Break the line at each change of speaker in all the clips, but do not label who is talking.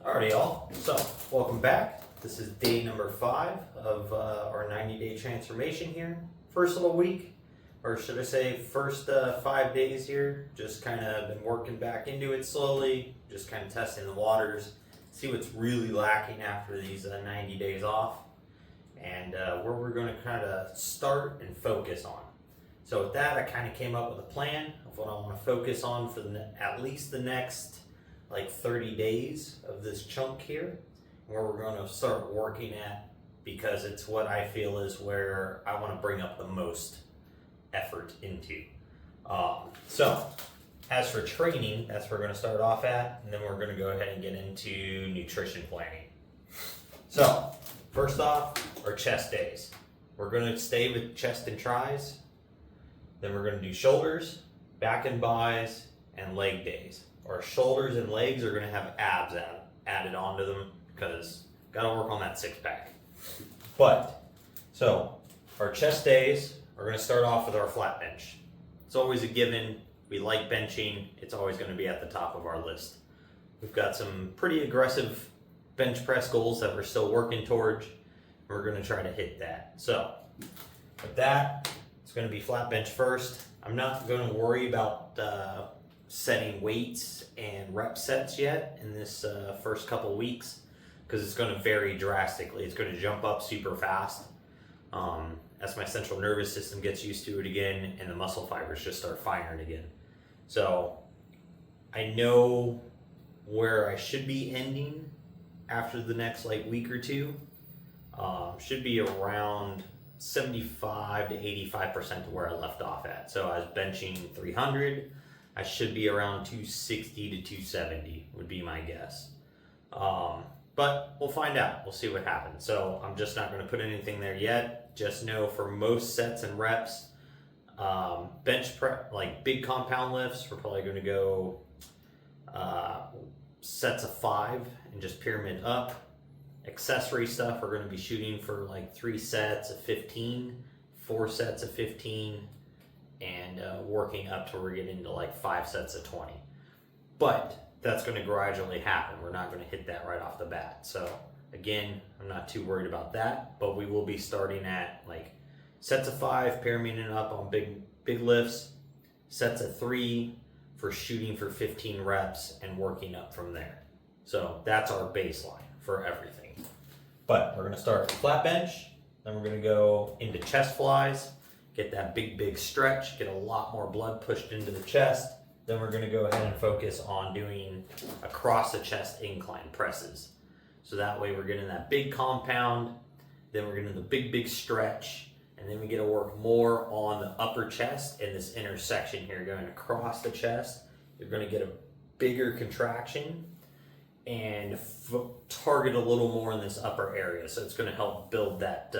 Alrighty, y'all. So, welcome back. This is day number 5 of our 90-day transformation here. First little week, or should I say, first 5 days here. Just kind of been working back into it slowly, just kind of testing the waters, see what's really lacking after these 90 days off, and where we're going to kind of start and focus on. So, with that, I kind of came up with a plan of what I want to focus on for at least the next like 30 days of this chunk here, where we're going to start working at, because it's what I feel is where I want to bring up the most effort into. So as for training, that's where we're going to start off at, and then we're going to go ahead and get into nutrition planning. So first off, our chest days. We're going to stay with chest and tris. Then we're going to do shoulders, back and bis, and leg days. Our shoulders and legs are going to have abs added onto them, because got to work on that six pack. But, so, our chest days are going to start off with our flat bench. It's always a given. We like benching. It's always going to be at the top of our list. We've got some pretty aggressive bench press goals that we're still working towards. We're going to try to hit that. So, with that, it's going to be flat bench first. I'm not going to worry about setting weights and rep sets yet in this first couple weeks, because it's going to vary drastically. It's going to jump up super fast as my central nervous system gets used to it again and the muscle fibers just start firing again. So I know where I should be ending after the next like week or two. Should be around 75 to 85% of where I left off at. So I was benching 300. I should be around 260 to 270 would be my guess. But we'll find out. We'll see what happens. So I'm just not going to put anything there yet. Just know for most sets and reps, bench press, like big compound lifts, we're probably going to go sets of 5 and just pyramid up. Accessory stuff, we're going to be shooting for like 3 sets of 15, 4 sets of 15, and working up till we're getting into like 5 sets of 20. But that's going to gradually happen. We're not going to hit that right off the bat. So again, I'm not too worried about that, but we will be starting at like sets of 5, pyramiding up on big lifts, sets of 3 for shooting for 15 reps, and working up from there. So that's our baseline for everything. But we're going to start with flat bench, then we're going to go into chest flies, get that big stretch, get a lot more blood pushed into the chest. Then we're going to go ahead and focus on doing across the chest incline presses. So that way we're getting that big compound, then we're getting the big stretch, and then we get to work more on the upper chest in this intersection here, going across the chest. You're going to get a bigger contraction and target a little more in this upper area. So it's going to help build that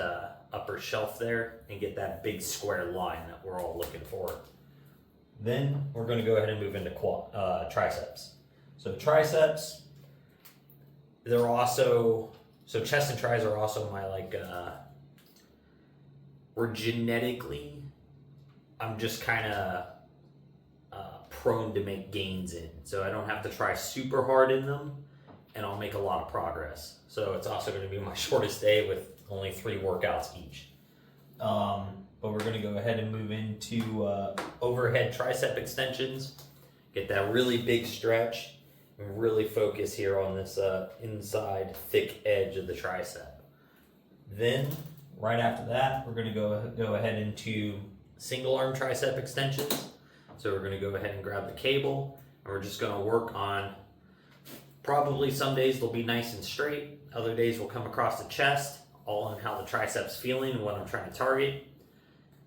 upper shelf there and get that big square line that we're all looking for. Then we're going to go ahead and move into triceps. So triceps, they're also, so chest and tris are also my like, we're genetically, I'm just kind of prone to make gains in. So I don't have to try super hard in them, and I'll make a lot of progress. So it's also going to be my shortest day with only 3 workouts each. But we're going to go ahead and move into overhead tricep extensions. Get that really big stretch and really focus here on this inside thick edge of the tricep. Then right after that, we're going to go ahead into single arm tricep extensions. So we're going to go ahead and grab the cable, and we're just going to work on, probably some days they'll be nice and straight. Other days we'll come across the chest, all on how the triceps feeling and what I'm trying to target.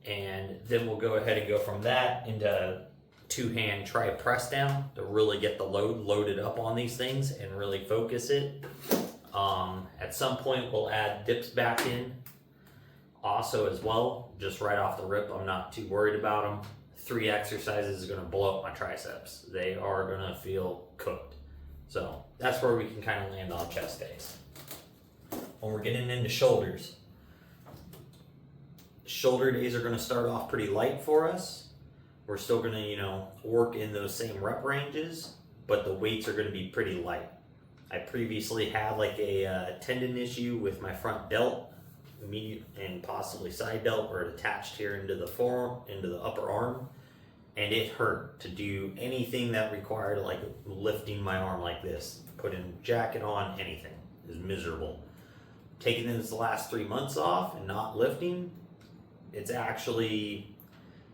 And then we'll go ahead and go from that into 2-hand tri press down to really get the load loaded up on these things and really focus it. At some point we'll add dips back in also as well, just right off the rip. I'm not too worried about them. 3 exercises is going to blow up my triceps. They are going to feel cooked. So that's where we can kind of land on chest days. When we're getting into shoulders, shoulder days are going to start off pretty light for us. We're still going to, work in those same rep ranges, but the weights are going to be pretty light. I previously had like a tendon issue with my front delt, medial and possibly side delt, where it attached here into the forearm, into the upper arm, and it hurt to do anything that required like lifting my arm like this, putting a jacket on, anything. It was miserable. Taking this the last 3 months off and not lifting, it's actually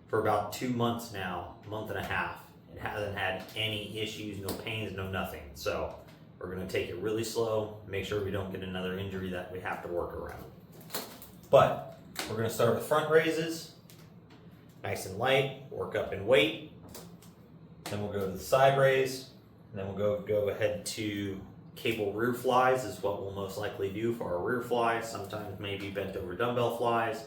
for about 2 months now, a month and a half. It hasn't had any issues, no pains, no nothing. So we're gonna take it really slow, make sure we don't get another injury that we have to work around. But we're gonna start with front raises, nice and light, work up in weight. Then we'll go to the side raise, and then we'll go ahead to cable rear flies is what we'll most likely do for our rear flies. Sometimes maybe bent over dumbbell flies.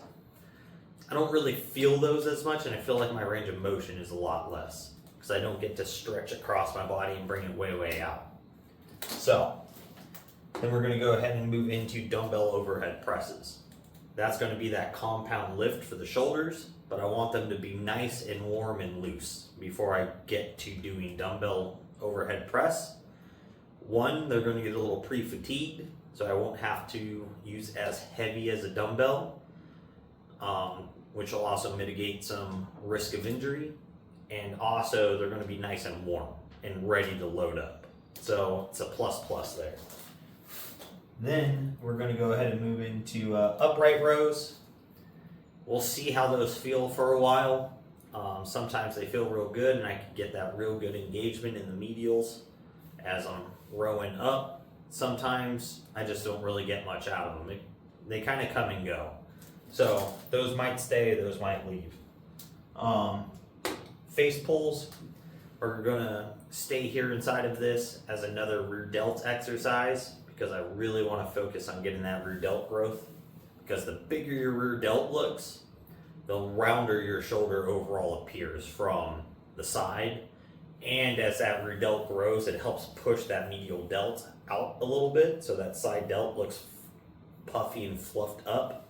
I don't really feel those as much, and I feel like my range of motion is a lot less because I don't get to stretch across my body and bring it way out. So then we're gonna go ahead and move into dumbbell overhead presses. That's gonna be that compound lift for the shoulders, but I want them to be nice and warm and loose before I get to doing dumbbell overhead press. One, they're going to get a little pre-fatigued, so I won't have to use as heavy as a dumbbell, which will also mitigate some risk of injury. And also, they're going to be nice and warm and ready to load up. So it's a plus there. Then we're going to go ahead and move into upright rows. We'll see how those feel for a while. Sometimes they feel real good, and I can get that real good engagement in the medials as I'm rowing up. Sometimes I just don't really get much out of them. They kind of come and go. So those might stay, those might leave. Face pulls are gonna stay here inside of this as another rear delt exercise because I really want to focus on getting that rear delt growth, because the bigger your rear delt looks, the rounder your shoulder overall appears from the side. And as that rear delt grows, it helps push that medial delt out a little bit, so that side delt looks puffy and fluffed up,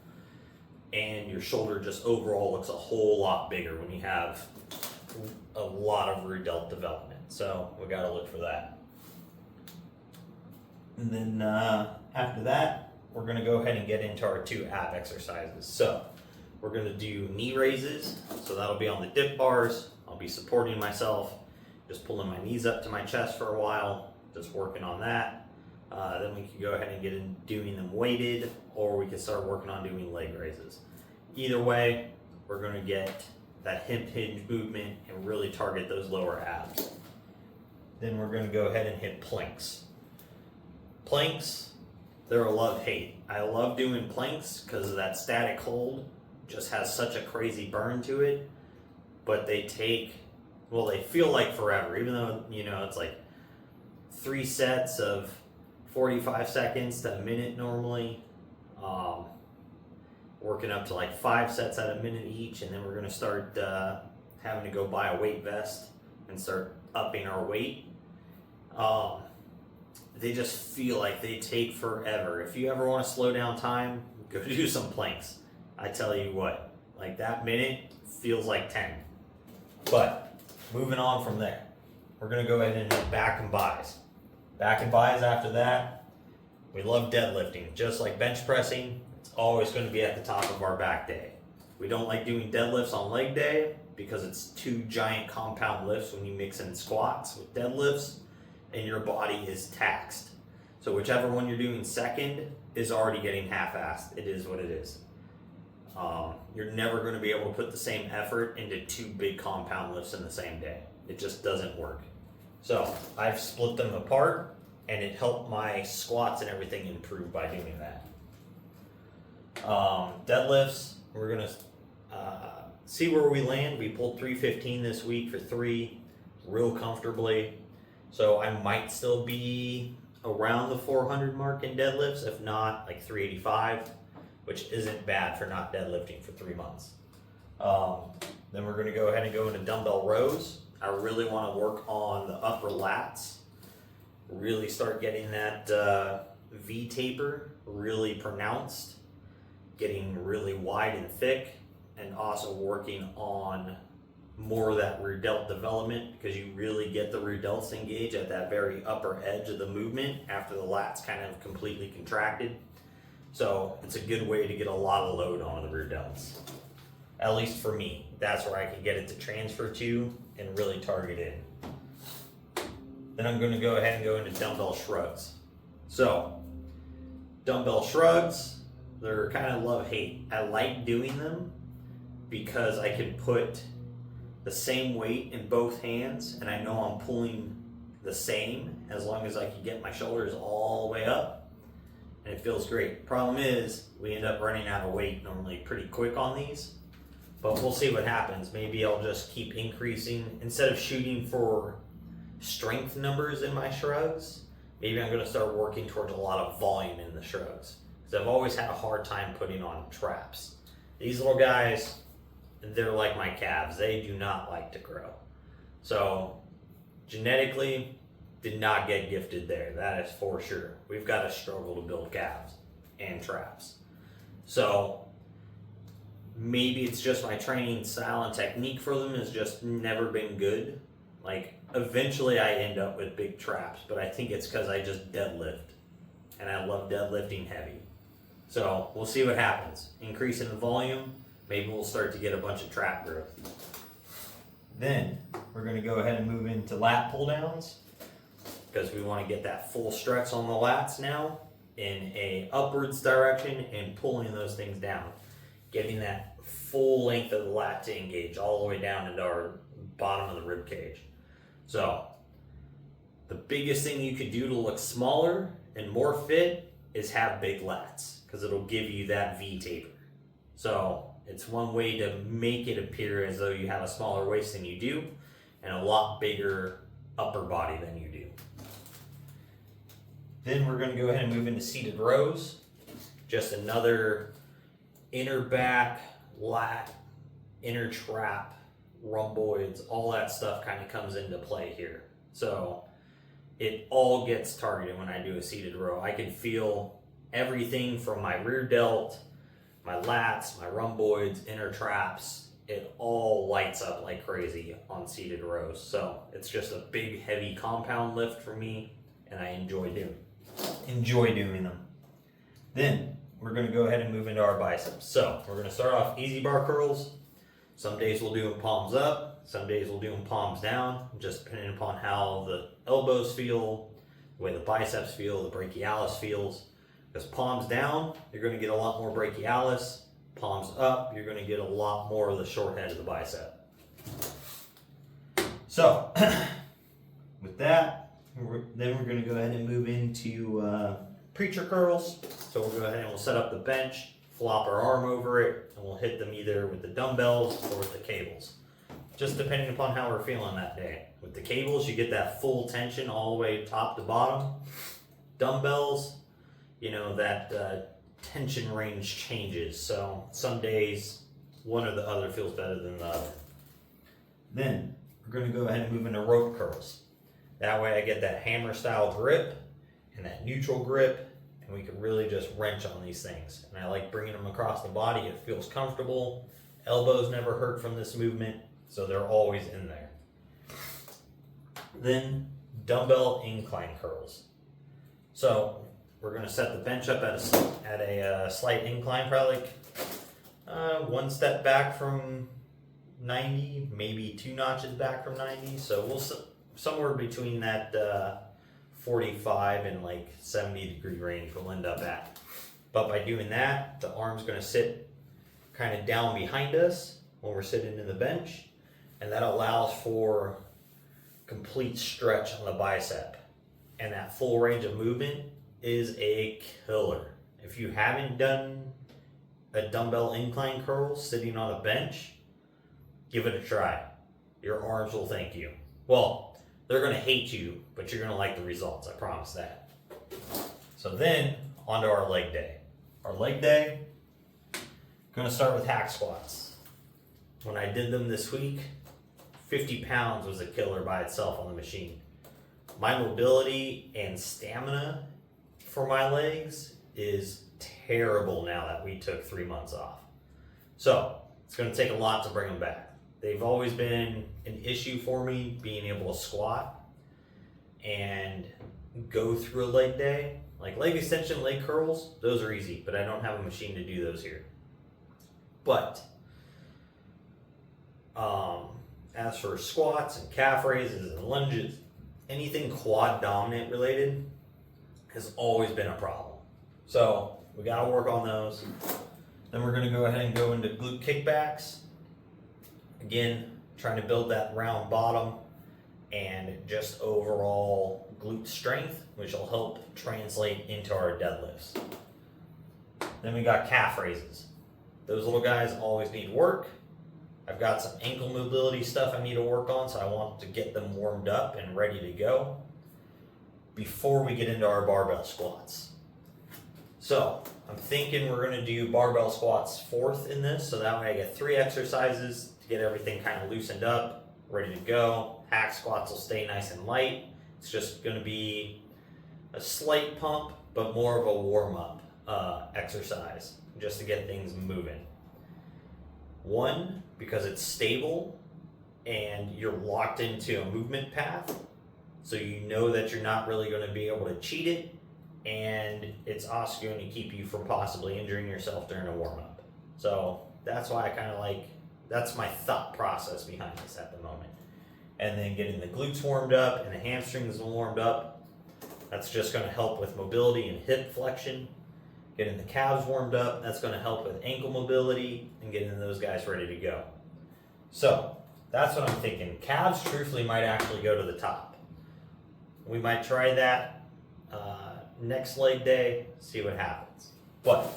and your shoulder just overall looks a whole lot bigger when you have a lot of rear delt development. So we got to look for that. And then after that, we're going to go ahead and get into our 2 ab exercises. So we're going to do knee raises, so that'll be on the dip bars. I'll be supporting myself, just pulling my knees up to my chest for a while, just working on that. Then we can go ahead and get in doing them weighted, or we can start working on doing leg raises. Either way, we're going to get that hip hinge movement and really target those lower abs. Then we're going to go ahead and hit planks. Planks, they're a love-hate. I love doing planks because of that static hold. Just has such a crazy burn to it, but they feel like forever, even though, it's like 3 sets of 45 seconds to a minute normally, working up to like 5 sets at a minute each, and then we're going to start having to go buy a weight vest and start upping our weight. They just feel like they take forever. If you ever want to slow down time, go do some planks. I tell you what, like that minute feels like 10. But moving on from there, we're going to go ahead and hit back and buys. Back and buys after that. We love deadlifting. Just like bench pressing, it's always going to be at the top of our back day. We don't like doing deadlifts on leg day because it's 2 giant compound lifts when you mix in squats with deadlifts, and your body is taxed. So whichever one you're doing second is already getting half-assed. It is what it is. You're never going to be able to put the same effort into 2 big compound lifts in the same day. It just doesn't work. So I've split them apart, and it helped my squats and everything improve by doing that. Deadlifts, we're going to see where we land. We pulled 315 this week for 3 real comfortably. So I might still be around the 400 mark in deadlifts, if not like 385, which isn't bad for not deadlifting for 3 months. Then we're going to go ahead and go into dumbbell rows. I really want to work on the upper lats, really start getting that V taper really pronounced, getting really wide and thick, and also working on more of that rear delt development, because you really get the rear delts to engage at that very upper edge of the movement after the lat's kind of completely contracted. So it's a good way to get a lot of load on the rear delts. At least for me, that's where I can get it to transfer to and really target in. Then I'm going to go ahead and go into dumbbell shrugs. So dumbbell shrugs, they're kind of love-hate. I like doing them because I can put the same weight in both hands and I know I'm pulling the same as long as I can get my shoulders all the way up, and it feels great. Problem is, we end up running out of weight normally pretty quick on these, but we'll see what happens. Maybe I'll just keep increasing. Instead of shooting for strength numbers in my shrugs, maybe I'm going to start working towards a lot of volume in the shrugs, because I've always had a hard time putting on traps. These little guys, they're like my calves. They do not like to grow. So genetically, did not get gifted there. That is for sure. We've got to struggle to build calves and traps. So maybe it's just my training style and technique for them has just never been good. Like eventually I end up with big traps, but I think it's because I just deadlift, and I love deadlifting heavy. So we'll see what happens. Increasing the volume, maybe we'll start to get a bunch of trap growth. Then we're going to go ahead and move into lat pull downs, because we want to get that full stretch on the lats now in a upwards direction and pulling those things down, getting that full length of the lat to engage all the way down into our bottom of the rib cage. So the biggest thing you could do to look smaller and more fit is have big lats, because it'll give you that V taper. So it's one way to make it appear as though you have a smaller waist than you do and a lot bigger upper body than you do. Then we're going to go ahead and move into seated rows. Just another inner back, lat, inner trap, rhomboids, all that stuff kind of comes into play here. So it all gets targeted when I do a seated row. I can feel everything from my rear delt, my lats, my rhomboids, inner traps. It all lights up like crazy on seated rows. So it's just a big, heavy compound lift for me, and I enjoy doing them. Then we're going to go ahead and move into our biceps. So we're going to start off easy bar curls. Some days we'll do them palms up, some days we'll do them palms down, just depending upon how the elbows feel, the way the biceps feel, the brachialis feels. Because palms down, you're going to get a lot more brachialis. Palms up, you're going to get a lot more of the short head of the bicep. So with that, then we're going to go ahead and move into preacher curls. So we'll go ahead and we'll set up the bench, flop our arm over it, and we'll hit them either with the dumbbells or with the cables, just depending upon how we're feeling that day. With the cables, you get that full tension all the way top to bottom. Dumbbells, you know, that tension range changes. So some days, one or the other feels better than the other. Then we're going to go ahead and move into rope curls. That way I get that hammer style grip and that neutral grip, and we can really just wrench on these things. And I like bringing them across the body. It feels comfortable. Elbows never hurt from this movement, so they're always in there. Then dumbbell incline curls. So we're going to set the bench up at a slight incline, probably like one step back from 90, maybe 2 notches back from 90. So we'll somewhere between that 45 and like 70 degree range we'll end up at. But by doing that, the arm's going to sit kind of down behind us when we're sitting in the bench, and that allows for complete stretch on the bicep. And that full range of movement is a killer. If you haven't done a dumbbell incline curl sitting on a bench, give it a try. Your arms will thank you. Well, they're going to hate you, but you're going to like the results, I promise that. So then, on to our leg day. Our leg day, going to start with hack squats. When I did them this week, 50 pounds was a killer by itself on the machine. My mobility and stamina for my legs is terrible now that we took 3 months off. So, it's going to take a lot to bring them back. they've always been an issue for me being able to squat and go through a leg day. Like leg extension, leg curls, those are easy, but I don't have a machine to do those here. But as for squats and calf raises and lunges, anything quad dominant related has always been a problem. So we got to work on those. Then we're going to go ahead and go into glute kickbacks. Again, trying to build that round bottom and just overall glute strength, which will help translate into our deadlifts. Then we got calf raises. Those little guys always need work. I've got some ankle mobility stuff I need to work on, so I want to get them warmed up and ready to go before we get into our barbell squats. So I'm thinking we're going to do barbell squats fourth in this, so that way I get 3 exercises to get everything kind of loosened up, ready to go. Hack squats will stay nice and light. It's just going to be a slight pump, but more of a warm-up exercise just to get things moving. One, because it's stable and you're locked into a movement path, so you know that you're not really going to be able to cheat it, and it's also going to keep you from possibly injuring yourself during a warm-up. So that's why I kind of like, that's my thought process behind this at the moment. And then getting the glutes warmed up and the hamstrings warmed up, that's just going to help with mobility and hip flexion. Getting the calves warmed up, that's going to help with ankle mobility and getting those guys ready to go. So that's what I'm thinking. Calves truthfully might actually go to the top. We might try that next leg day, see what happens. But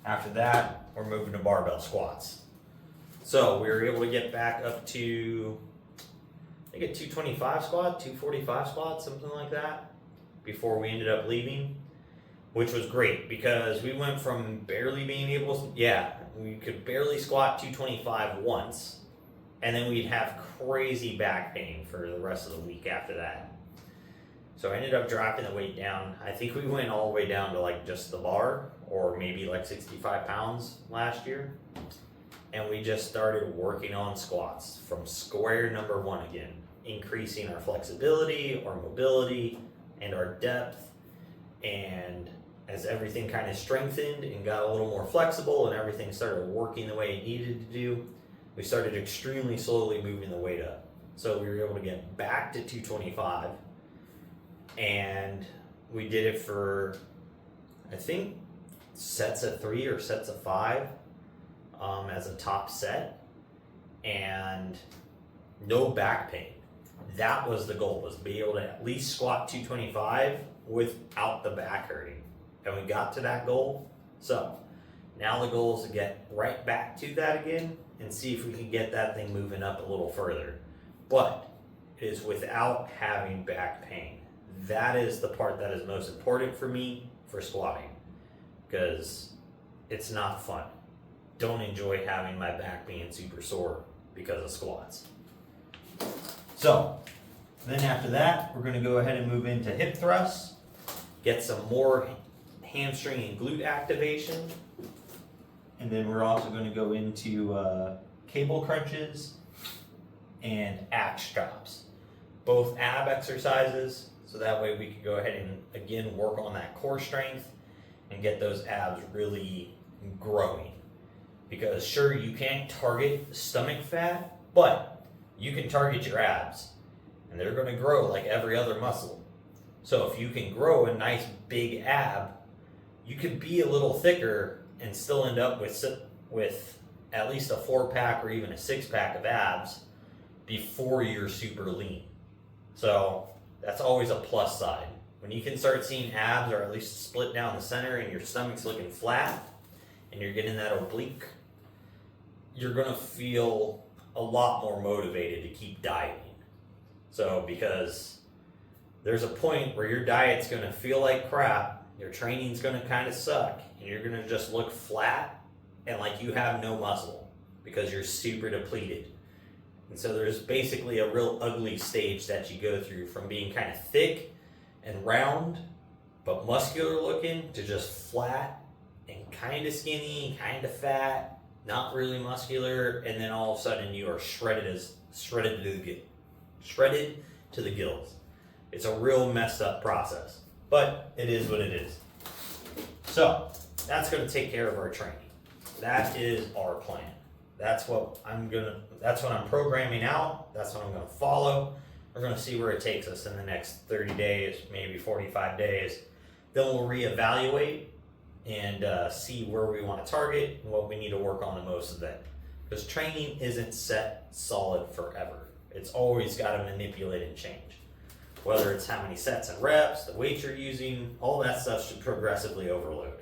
after that, we're moving to barbell squats. So we were able to get back up to, I think, a 225 squat, 245 squat, something like that, before we ended up leaving, which was great because we went from barely being able to, we could barely squat 225 once, and then we'd have crazy back pain for the rest of the week after that. So I ended up dropping the weight down. I think we went all the way down to like just the bar, or maybe like 65 pounds last year. And we just started working on squats from square number 1 again, increasing our flexibility, our mobility, and our depth. And as everything kind of strengthened and got a little more flexible and everything started working the way it needed to do, we started extremely slowly moving the weight up. So we were able to get back to 225, and we did it for, I think, sets of 3 or sets of 5 as a top set, and no back pain. That was the goal, was to be able to at least squat 225 without the back hurting. And we got to that goal. So now the goal is to get right back to that again and see if we can get that thing moving up a little further. But it is without having back pain. That is the part that is most important for me for squatting, because it's not fun. Don't enjoy having my back being super sore because of squats. So then after that, we're going to go ahead and move into hip thrusts, get some more hamstring and glute activation, and then we're also going to go into cable crunches and axe chops, both ab exercises, so that way we can go ahead and again work on that core strength and get those abs really growing. Because sure, you can't target stomach fat, but you can target your abs, and they're going to grow like every other muscle. So if you can grow a nice big ab, you can be a little thicker and still end up with at least a 4-pack or even a 6-pack of abs before you're super lean. So that's always a plus side. When you can start seeing abs, or at least split down the center, and your stomach's looking flat and you're getting that oblique, you're going to feel a lot more motivated to keep dieting. So because there's a point where your diet's going to feel like crap, your training's going to kind of suck, and you're going to just look flat and like you have no muscle because you're super depleted. And so there's basically a real ugly stage that you go through from being kind of thick and round but muscular looking to just flat and kind of skinny, kind of fat, not really muscular, and then all of a sudden you are shredded to the gills. It's a real messed up process, but it is what it is. So that's going to take care of our training. That is our plan. That's what I'm programming out. That's what I'm going to follow. We're going to see where it takes us in the next 30 days, maybe 45 days. Then we'll reevaluate and see where we want to target and what we need to work on the most of that. Because training isn't set solid forever. It's always got to manipulate and change. Whether it's how many sets and reps, the weight you're using, all that stuff should progressively overload.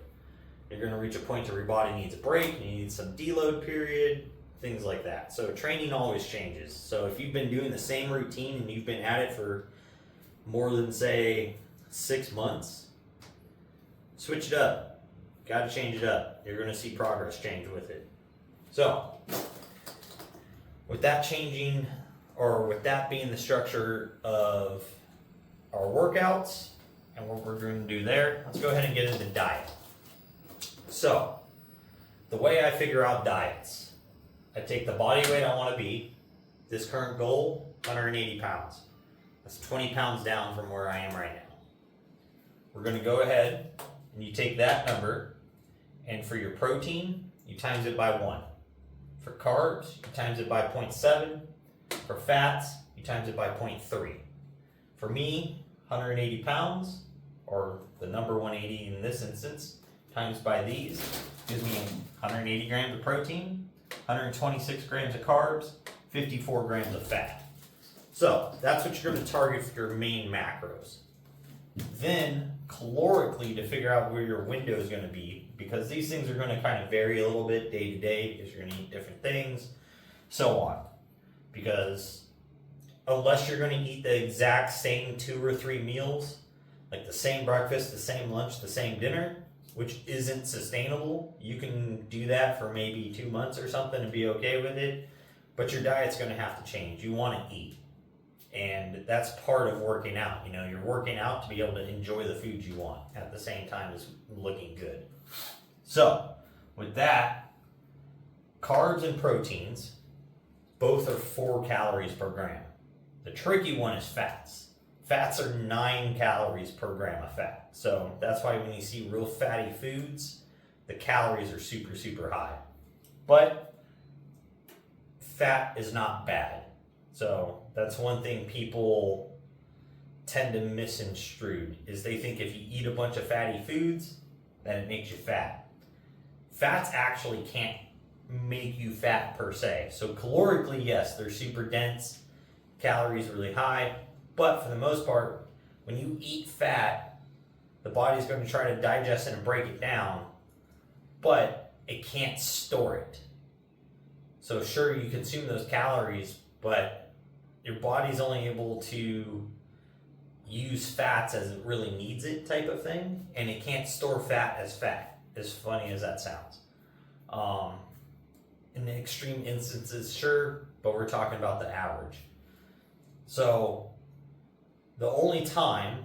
You're going to reach a point where your body needs a break, you need some deload period, things like that. So training always changes. So if you've been doing the same routine and you've been at it for more than, say, 6 months, switch it up. Got to change it up. You're going to see progress change with it. So with that changing, or with that being the structure of our workouts and what we're going to do there, let's go ahead and get into diet. So the way I figure out diets, I take the body weight I want to be. This current goal, 180 pounds. That's 20 pounds down from where I am right now. We're going to go ahead and you take that number, and for your protein, you times it by 1. For carbs, you times it by 0.7. For fats, you times it by 0.3. For me, 180 pounds, or the number 180 in this instance, times by these, gives me 180 grams of protein, 126 grams of carbs, 54 grams of fat. So that's what you're going to target for your main macros. Then calorically, to figure out where your window is going to be, because these things are going to kind of vary a little bit day to day because you're going to eat different things, so on. Because unless you're going to eat the exact same 2 or 3 meals, like the same breakfast, the same lunch, the same dinner, which isn't sustainable, you can do that for maybe 2 months or something and be okay with it, but your diet's going to have to change. You want to eat. And that's part of working out. You know, you're working out to be able to enjoy the food you want at the same time as looking good. So, with that, carbs and proteins, both are 4 calories per gram. The tricky one is fats. Fats are 9 calories per gram of fat. So that's why when you see real fatty foods, the calories are super, super high. But fat is not bad. So that's one thing people tend to misconstrue, is they think if you eat a bunch of fatty foods, that it makes you fat. Fats actually can't make you fat per se. So calorically, yes, they're super dense, calories really high, but for the most part, when you eat fat, the body's going to try to digest it and break it down, but it can't store it. So sure, you consume those calories, but your body's only able to use fats as it really needs it, type of thing, and it can't store fat, as funny as that sounds. In the extreme instances, sure, but we're talking about the average. So the only time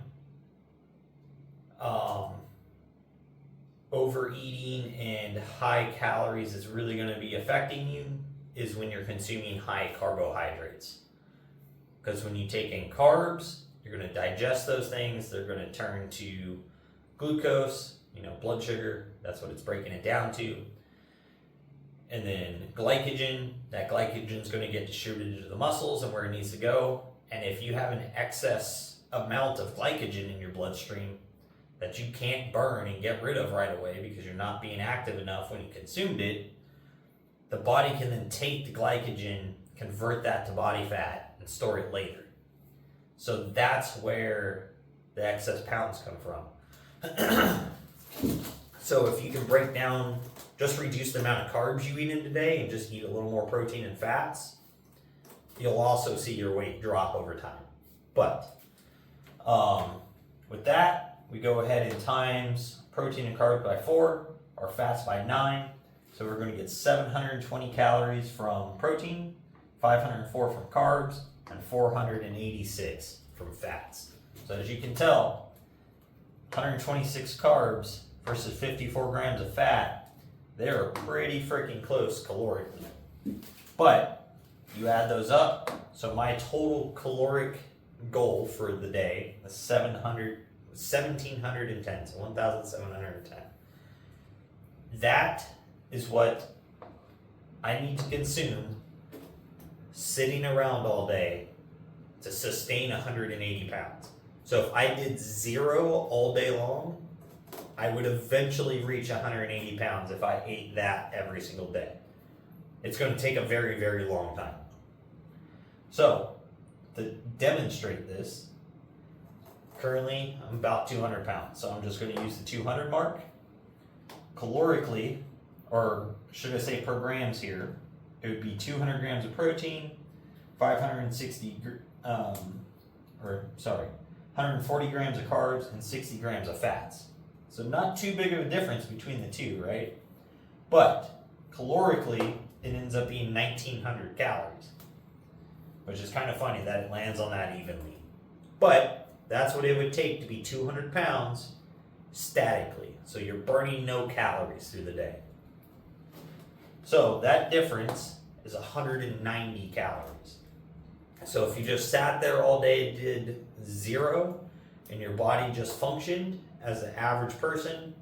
overeating and high calories is really going to be affecting you is when you're consuming high carbohydrates. Because when you take in carbs, you're going to digest those things. They're going to turn to glucose, blood sugar. That's what it's breaking it down to. And then glycogen. That glycogen is going to get distributed to the muscles and where it needs to go. And if you have an excess amount of glycogen in your bloodstream that you can't burn and get rid of right away because you're not being active enough when you consumed it, the body can then take the glycogen, convert that to body fat, and store it later. So that's where the excess pounds come from. So if you can break down, just reduce the amount of carbs you eat in a day and just eat a little more protein and fats, you'll also see your weight drop over time. But with that, we go ahead and times protein and carbs by 4, or fats by 9. So we're going to get 720 calories from protein, 504 from carbs, and 486 from fats. So as you can tell, 126 carbs versus 54 grams of fat they're pretty freaking close calorically. But you add those up, so my total caloric goal for the day is 1,710, so 1,710. That is what I need to consume sitting around all day to sustain 180 pounds. So if I did 0 all day long, I would eventually reach 180 pounds if I ate that every single day. It's going to take a very, very long time. So, to demonstrate this, currently I'm about 200 pounds. So I'm just going to use the 200 mark. Calorically, or should I say per grams here, it would be 200 grams of protein, 140 grams of carbs, and 60 grams of fats. So not too big of a difference between the two, right? But calorically, it ends up being 1,900 calories, which is kind of funny that it lands on that evenly. But that's what it would take to be 200 pounds statically. So you're burning no calories through the day. So that difference is 190 calories. So if you just sat there all day, did 0, and your body just functioned as the average person,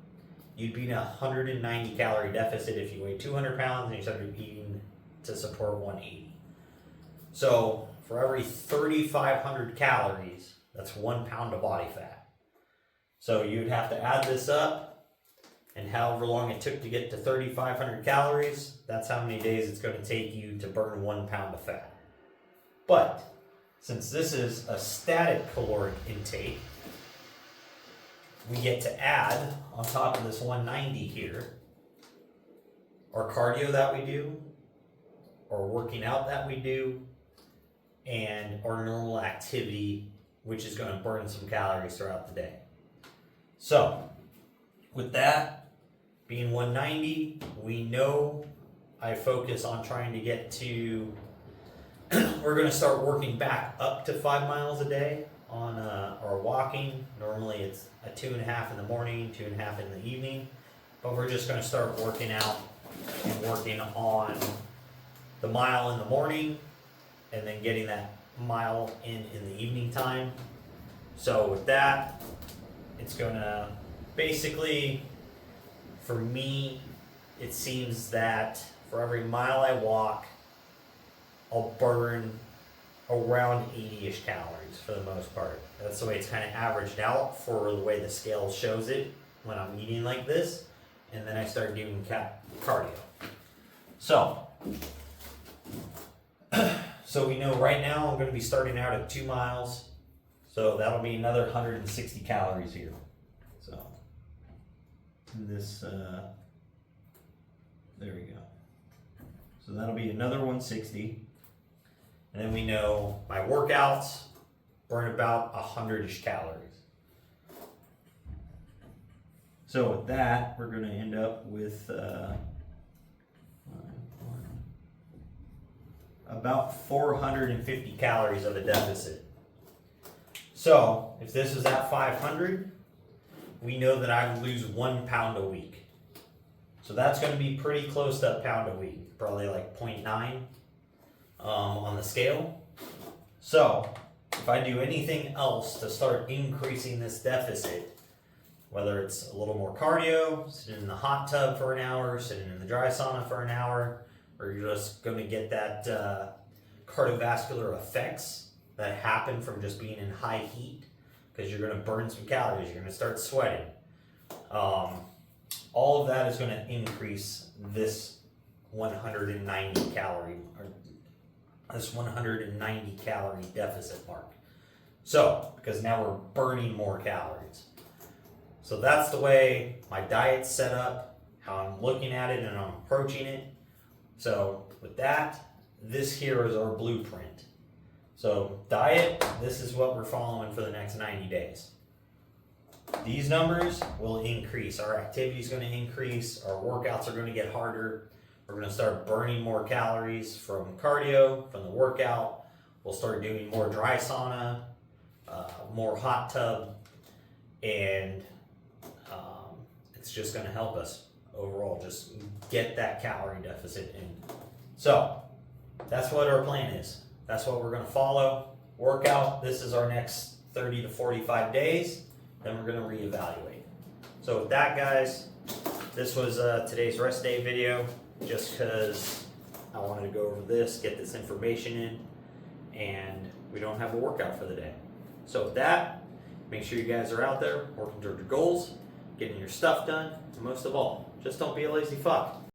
you'd be in a 190 calorie deficit if you weighed 200 pounds and you started eating to support 180. So for every 3,500 calories, that's 1 pound of body fat. So you'd have to add this up, and however long it took to get to 3,500 calories, that's how many days it's going to take you to burn 1 pound of fat. But since this is a static caloric intake, we get to add on top of this 190 here our cardio that we do, or working out that we do, and our normal activity, which is going to burn some calories throughout the day. So with that being 190, we know I focus on trying to get to we're going to start working back up to 5 miles a day on our walking. Normally it's a 2.5 in the morning, 2.5 in the evening, but we're just going to start working out and working on the mile in the morning and then getting that mile in the evening time. So with that, it's going to basically, for me, it seems that for every mile I walk, I'll burn around 80-ish calories for the most part. That's the way it's kind of averaged out for the way the scale shows it when I'm eating like this. And then I start doing cardio. So we know right now I'm going to be starting out at 2 miles. So that'll be another 160 calories here. So this, there we go. So that'll be another 160. And then we know my workouts burn about 100-ish calories. So with that, we're going to end up with about 450 calories of a deficit. So if this is at 500, we know that I would lose 1 pound a week. So that's going to be pretty close to a pound a week, probably like 0.9 on the scale. So if I do anything else to start increasing this deficit, whether it's a little more cardio, sitting in the hot tub for an hour, sitting in the dry sauna for an hour, or you're just going to get that cardiovascular effects that happen from just being in high heat, because you're going to burn some calories, you're going to start sweating. All of that is going to increase this 190 calorie deficit mark. So, because now we're burning more calories. So that's the way my diet's set up, how I'm looking at it and I'm approaching it. So with that, this here is our blueprint. So diet, this is what we're following for the next 90 days. These numbers will increase. Our activity is going to increase. Our workouts are going to get harder. We're going to start burning more calories from cardio, from the workout. We'll start doing more dry sauna, more hot tub, and it's just going to help us overall. Just get that calorie deficit in. So that's what our plan is. That's what we're going to follow. Workout. This is our next 30 to 45 days. Then we're going to reevaluate. So with that, guys, this was today's rest day video, just because I wanted to go over this, get this information in, and we don't have a workout for the day. So with that, make sure you guys are out there working toward your goals, getting your stuff done, and most of all, just don't be a lazy fuck.